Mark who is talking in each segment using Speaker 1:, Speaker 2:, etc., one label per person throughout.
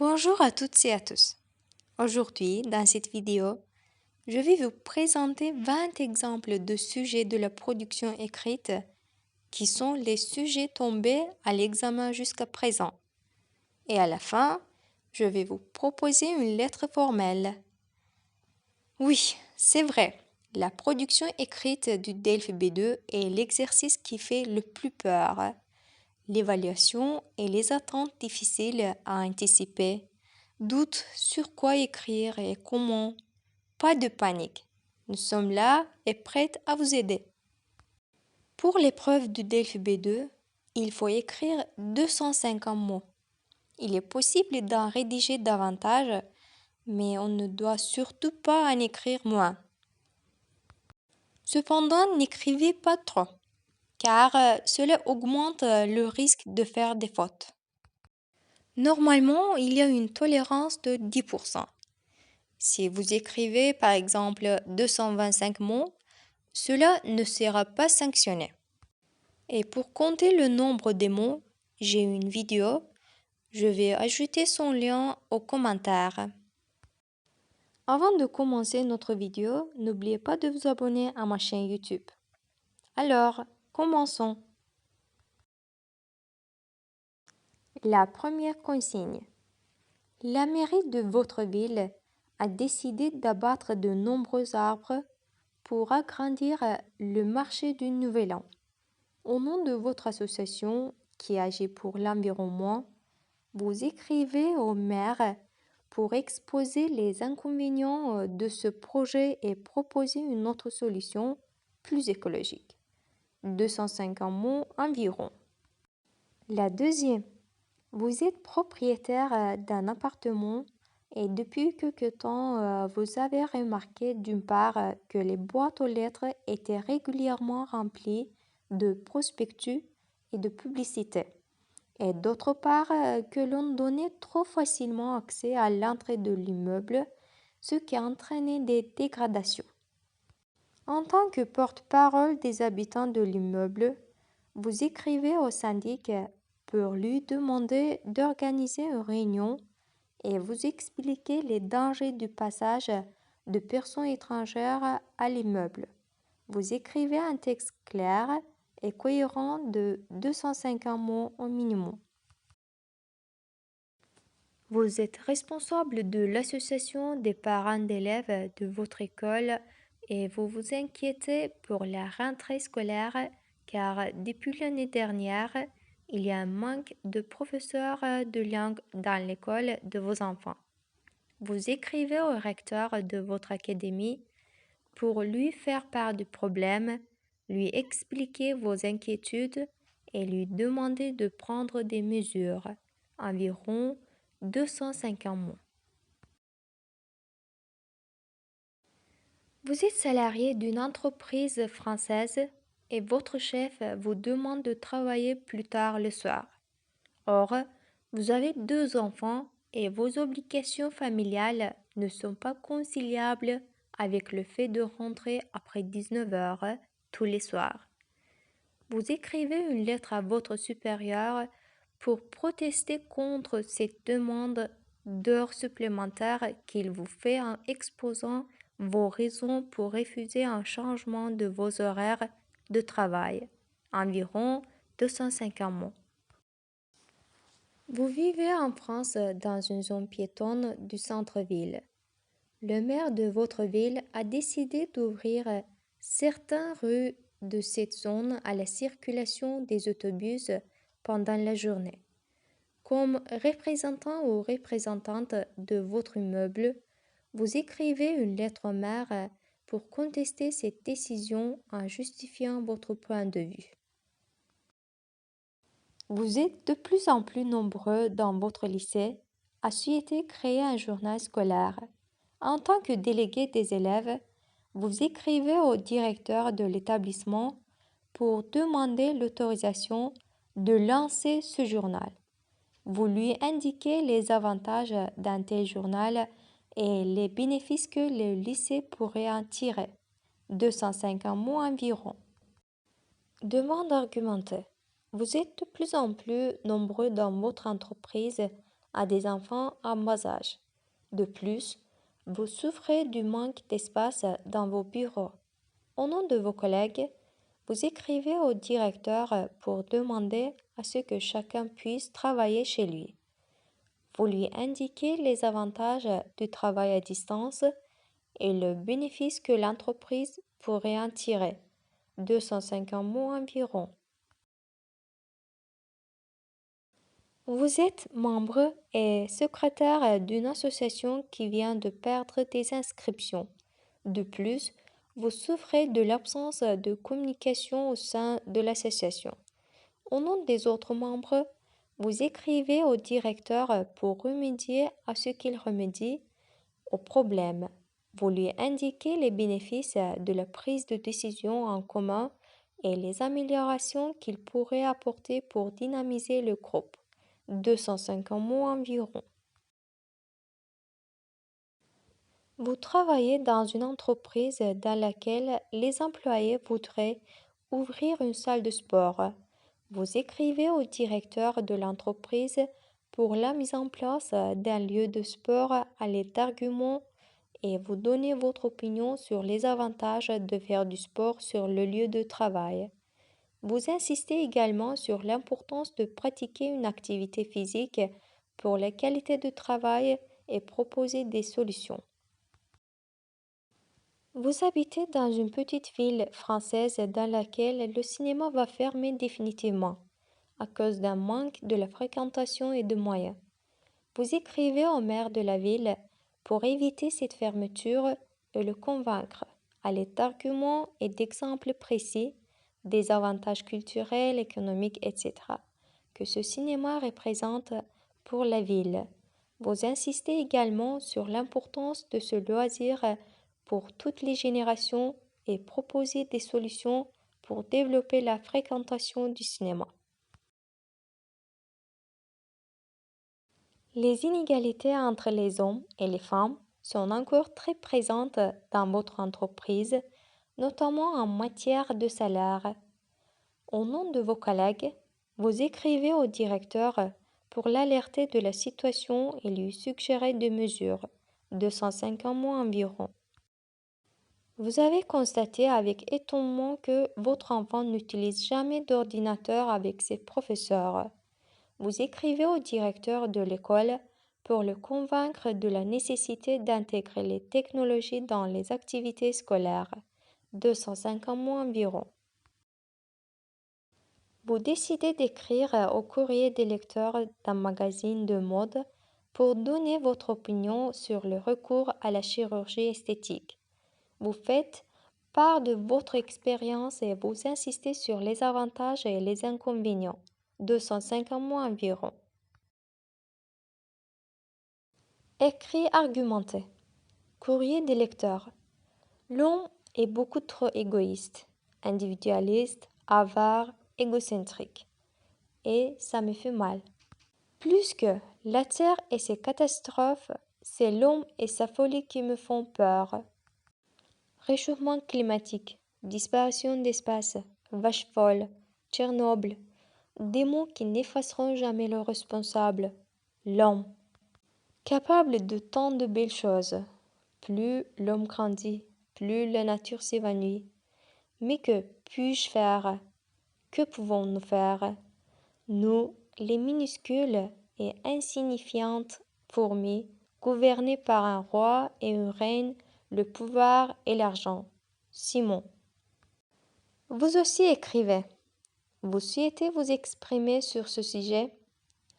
Speaker 1: Bonjour à toutes et à tous. Aujourd'hui, dans cette vidéo, je vais vous présenter 20 exemples de sujets de la production écrite qui sont les sujets tombés à l'examen jusqu'à présent. Et à la fin, je vais vous proposer une lettre formelle. Oui, c'est vrai, la production écrite du DELF B2 est l'exercice qui fait le plus peur. L'évaluation et les attentes difficiles à anticiper. Doute sur quoi écrire et comment. Pas de panique. Nous sommes là et prêts à vous aider. Pour l'épreuve du DELF B2, il faut écrire 250 mots. Il est possible d'en rédiger davantage, mais on ne doit surtout pas en écrire moins. Cependant, n'écrivez pas trop, car cela augmente le risque de faire des fautes. Normalement, il y a une tolérance de 10%. Si vous écrivez par exemple 225 mots, cela ne sera pas sanctionné. Et pour compter le nombre des mots, j'ai une vidéo. Je vais ajouter son lien au commentaire. Avant de commencer notre vidéo, n'oubliez pas de vous abonner à ma chaîne YouTube. Alors, commençons. La première consigne. La mairie de votre ville a décidé d'abattre de nombreux arbres pour agrandir le marché du Nouvel An. Au nom de votre association qui agit pour l'environnement, vous écrivez au maire pour exposer les inconvénients de ce projet et proposer une autre solution plus écologique. 250 mots environ. La deuxième. Vous êtes propriétaire d'un appartement et depuis quelque temps, vous avez remarqué d'une part que les boîtes aux lettres étaient régulièrement remplies de prospectus et de publicités, et d'autre part que l'on donnait trop facilement accès à l'entrée de l'immeuble, ce qui a entraîné des dégradations. En tant que porte-parole des habitants de l'immeuble, vous écrivez au syndic pour lui demander d'organiser une réunion et vous expliquer les dangers du passage de personnes étrangères à l'immeuble. Vous écrivez un texte clair et cohérent de 250 mots au minimum. Vous êtes responsable de l'association des parents d'élèves de votre école et vous vous inquiétez pour la rentrée scolaire car depuis l'année dernière, il y a un manque de professeurs de langue dans l'école de vos enfants. Vous écrivez au recteur de votre académie pour lui faire part du problème, lui expliquer vos inquiétudes et lui demander de prendre des mesures, environ 250 mots. Vous êtes salarié d'une entreprise française et votre chef vous demande de travailler plus tard le soir. Or, vous avez 2 enfants et vos obligations familiales ne sont pas conciliables avec le fait de rentrer après 19 heures tous les soirs. Vous écrivez une lettre à votre supérieur pour protester contre cette demande d'heures supplémentaires qu'il vous fait en exposant vos raisons pour refuser un changement de vos horaires de travail, environ 250 mots. Vous vivez en France dans une zone piétonne du centre-ville. Le maire de votre ville a décidé d'ouvrir certaines rues de cette zone à la circulation des autobus pendant la journée. Comme représentant ou représentante de votre immeuble, vous écrivez une lettre au maire pour contester cette décision en justifiant votre point de vue. Vous êtes de plus en plus nombreux dans votre lycée à souhaiter créer un journal scolaire. En tant que délégué des élèves, vous écrivez au directeur de l'établissement pour demander l'autorisation de lancer ce journal. Vous lui indiquez les avantages d'un tel journal et les bénéfices que le lycée pourrait en tirer. 250 mots environ. Demande argumentée. Vous êtes de plus en plus nombreux dans votre entreprise à des enfants en bas âge. De plus, vous souffrez du manque d'espace dans vos bureaux. Au nom de vos collègues, vous écrivez au directeur pour demander à ce que chacun puisse travailler chez lui. Vous lui indiquez les avantages du travail à distance et le bénéfice que l'entreprise pourrait en tirer. 250 mots environ. Vous êtes membre et secrétaire d'une association qui vient de perdre des inscriptions. De plus, vous souffrez de l'absence de communication au sein de l'association. Au nom des autres membres, vous écrivez au directeur pour remédier à ce qu'il remédie au problème. Vous lui indiquez les bénéfices de la prise de décision en commun et les améliorations qu'il pourrait apporter pour dynamiser le groupe. 250 mots environ. Vous travaillez dans une entreprise dans laquelle les employés voudraient ouvrir une salle de sport. Vous écrivez au directeur de l'entreprise pour la mise en place d'un lieu de sport à l'aide d'arguments et vous donnez votre opinion sur les avantages de faire du sport sur le lieu de travail. Vous insistez également sur l'importance de pratiquer une activité physique pour la qualité de travail et proposer des solutions. Vous habitez dans une petite ville française dans laquelle le cinéma va fermer définitivement à cause d'un manque de la fréquentation et de moyens. Vous écrivez au maire de la ville pour éviter cette fermeture et le convaincre à l'aide d'arguments et d'exemples précis des avantages culturels, économiques, etc. que ce cinéma représente pour la ville. Vous insistez également sur l'importance de ce loisir pour toutes les générations et proposez des solutions pour développer la fréquentation du cinéma. Les inégalités entre les hommes et les femmes sont encore très présentes dans votre entreprise, notamment en matière de salaire. Au nom de vos collègues, vous écrivez au directeur pour l'alerter de la situation et lui suggérer des mesures, 250 mots environ. Vous avez constaté avec étonnement que votre enfant n'utilise jamais d'ordinateur avec ses professeurs. Vous écrivez au directeur de l'école pour le convaincre de la nécessité d'intégrer les technologies dans les activités scolaires, 250 mots environ. Vous décidez d'écrire au courrier des lecteurs d'un magazine de mode pour donner votre opinion sur le recours à la chirurgie esthétique. Vous faites part de votre expérience et vous insistez sur les avantages et les inconvénients, 250 mots environ. Écrit argumenté. Courrier des lecteurs. L'homme est beaucoup trop égoïste, individualiste, avare, égocentrique. Et ça me fait mal. Plus que la Terre et ses catastrophes, c'est l'homme et sa folie qui me font peur. Réchauffement climatique, disparition d'espace, vache folle, Tchernobyl, des mots qui n'effaceront jamais le responsable, l'homme. Capable de tant de belles choses, plus l'homme grandit, plus la nature s'évanouit. Mais que puis-je faire? Que pouvons-nous faire? Nous, les minuscules et insignifiantes fourmis, gouvernées par un roi et une reine, le pouvoir et l'argent. Simon. Vous aussi écrivez. Vous souhaitez vous exprimer sur ce sujet?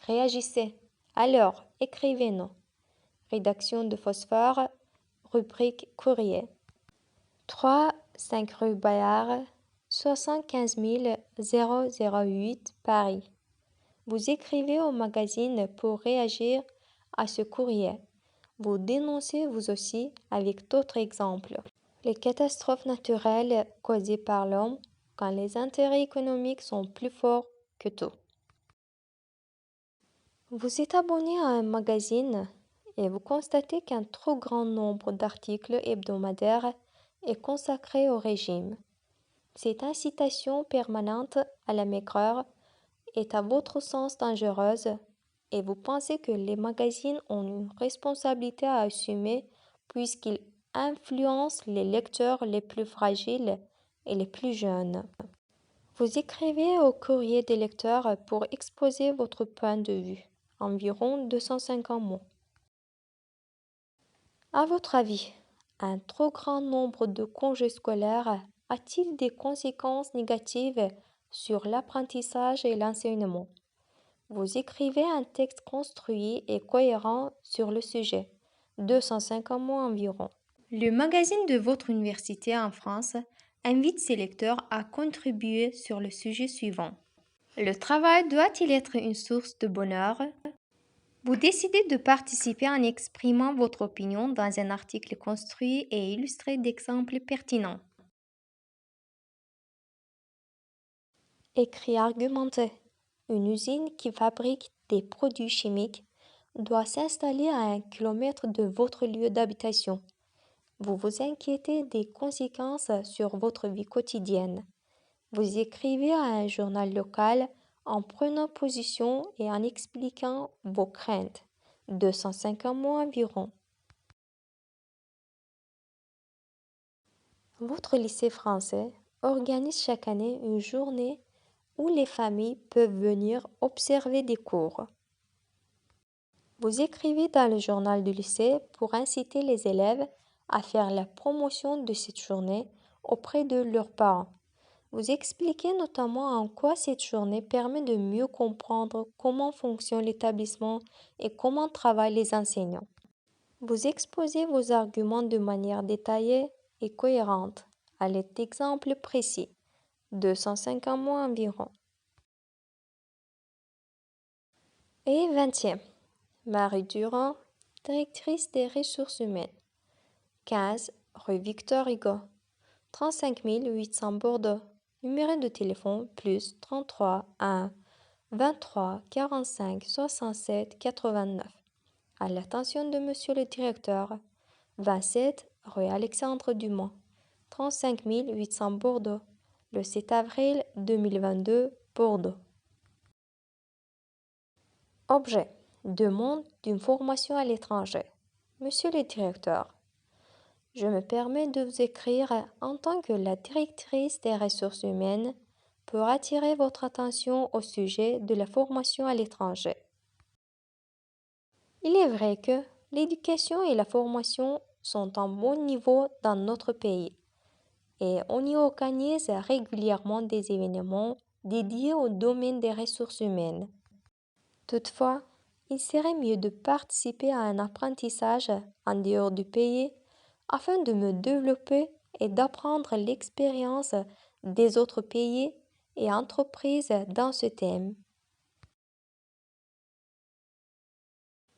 Speaker 1: Réagissez. Alors, écrivez-nous. Rédaction de Phosphore, rubrique courrier. 3, 5 rue Bayard, 75 008 Paris. Vous écrivez au magazine pour réagir à ce courrier. Vous dénoncez vous aussi avec d'autres exemples. Les catastrophes naturelles causées par l'homme quand les intérêts économiques sont plus forts que tout. Vous êtes abonné à un magazine et vous constatez qu'un trop grand nombre d'articles hebdomadaires est consacré au régime. Cette incitation permanente à la maigreur est à votre sens dangereuse. et vous pensez que les magazines ont une responsabilité à assumer puisqu'ils influencent les lecteurs les plus fragiles et les plus jeunes. Vous écrivez au courrier des lecteurs pour exposer votre point de vue, environ 250 mots. À votre avis, un trop grand nombre de congés scolaires a-t-il des conséquences négatives sur l'apprentissage et l'enseignement? Vous écrivez un texte construit et cohérent sur le sujet, 250 mots environ. Le magazine de votre université en France invite ses lecteurs à contribuer sur le sujet suivant. Le travail doit-il être une source de bonheur? Vous décidez de participer en exprimant votre opinion dans un article construit et illustré d'exemples pertinents. Écrit argumenté. Une usine qui fabrique des produits chimiques doit s'installer à 1 kilomètre de votre lieu d'habitation. Vous vous inquiétez des conséquences sur votre vie quotidienne. Vous écrivez à un journal local en prenant position et en expliquant vos craintes. 250 mots environ. Votre lycée français organise chaque année une journée où les familles peuvent venir observer des cours. Vous écrivez dans le journal du lycée pour inciter les élèves à faire la promotion de cette journée auprès de leurs parents. Vous expliquez notamment en quoi cette journée permet de mieux comprendre comment fonctionne l'établissement et comment travaillent les enseignants. Vous exposez vos arguments de manière détaillée et cohérente, à l'aide d'exemples précis, 250 mots environ. Et 20e. Marie Durand, directrice des ressources humaines. 15 rue Victor Hugo, 35 800 Bordeaux. Numéro de téléphone plus 33 1 23 45 67 89. À l'attention de Monsieur le Directeur. 27 rue Alexandre Dumont, 35 800 Bordeaux. Le 7 avril 2022, Bordeaux. Objet. Demande d'une formation à l'étranger. Monsieur le Directeur, je me permets de vous écrire en tant que la directrice des ressources humaines pour attirer votre attention au sujet de la formation à l'étranger. Il est vrai que l'éducation et la formation sont en bon niveau dans notre pays et on y organise régulièrement des événements dédiés au domaine des ressources humaines. Toutefois, il serait mieux de participer à un apprentissage en dehors du pays afin de me développer et d'apprendre l'expérience des autres pays et entreprises dans ce thème.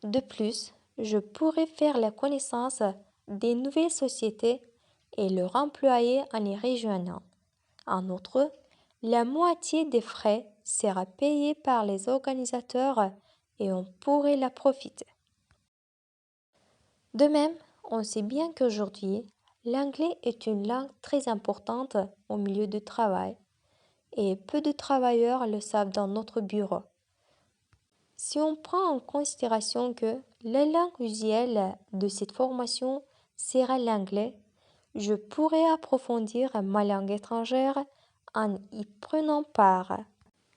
Speaker 1: De plus, je pourrais faire la connaissance des nouvelles sociétés et leur employer en y rejoignant. En outre, la moitié des frais sera payée par les organisateurs et on pourrait la profiter. De même, on sait bien qu'aujourd'hui, l'anglais est une langue très importante au milieu du travail et peu de travailleurs le savent dans notre bureau. Si on prend en considération que la langue usuelle de cette formation sera l'anglais, je pourrais approfondir ma langue étrangère en y prenant part.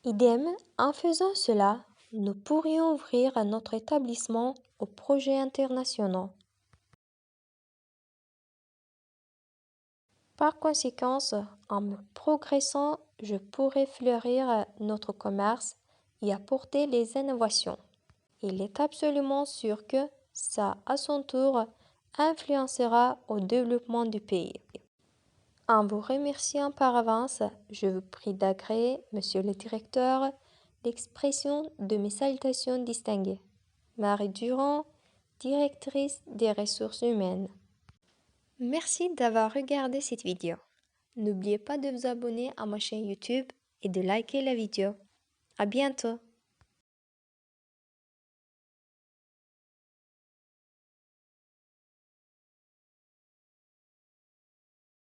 Speaker 1: Idem, en faisant cela, nous pourrions ouvrir notre établissement aux projets internationaux. Par conséquent, en me progressant, je pourrais fleurir notre commerce et apporter les innovations. Il est absolument sûr que ça, à son tour, influencera au développement du pays. En vous remerciant par avance, je vous prie d'agréer, Monsieur le Directeur, l'expression de mes salutations distinguées. Marie Durand, directrice des ressources humaines. Merci d'avoir regardé cette vidéo. N'oubliez pas de vous abonner à ma chaîne YouTube et de liker la vidéo. À bientôt!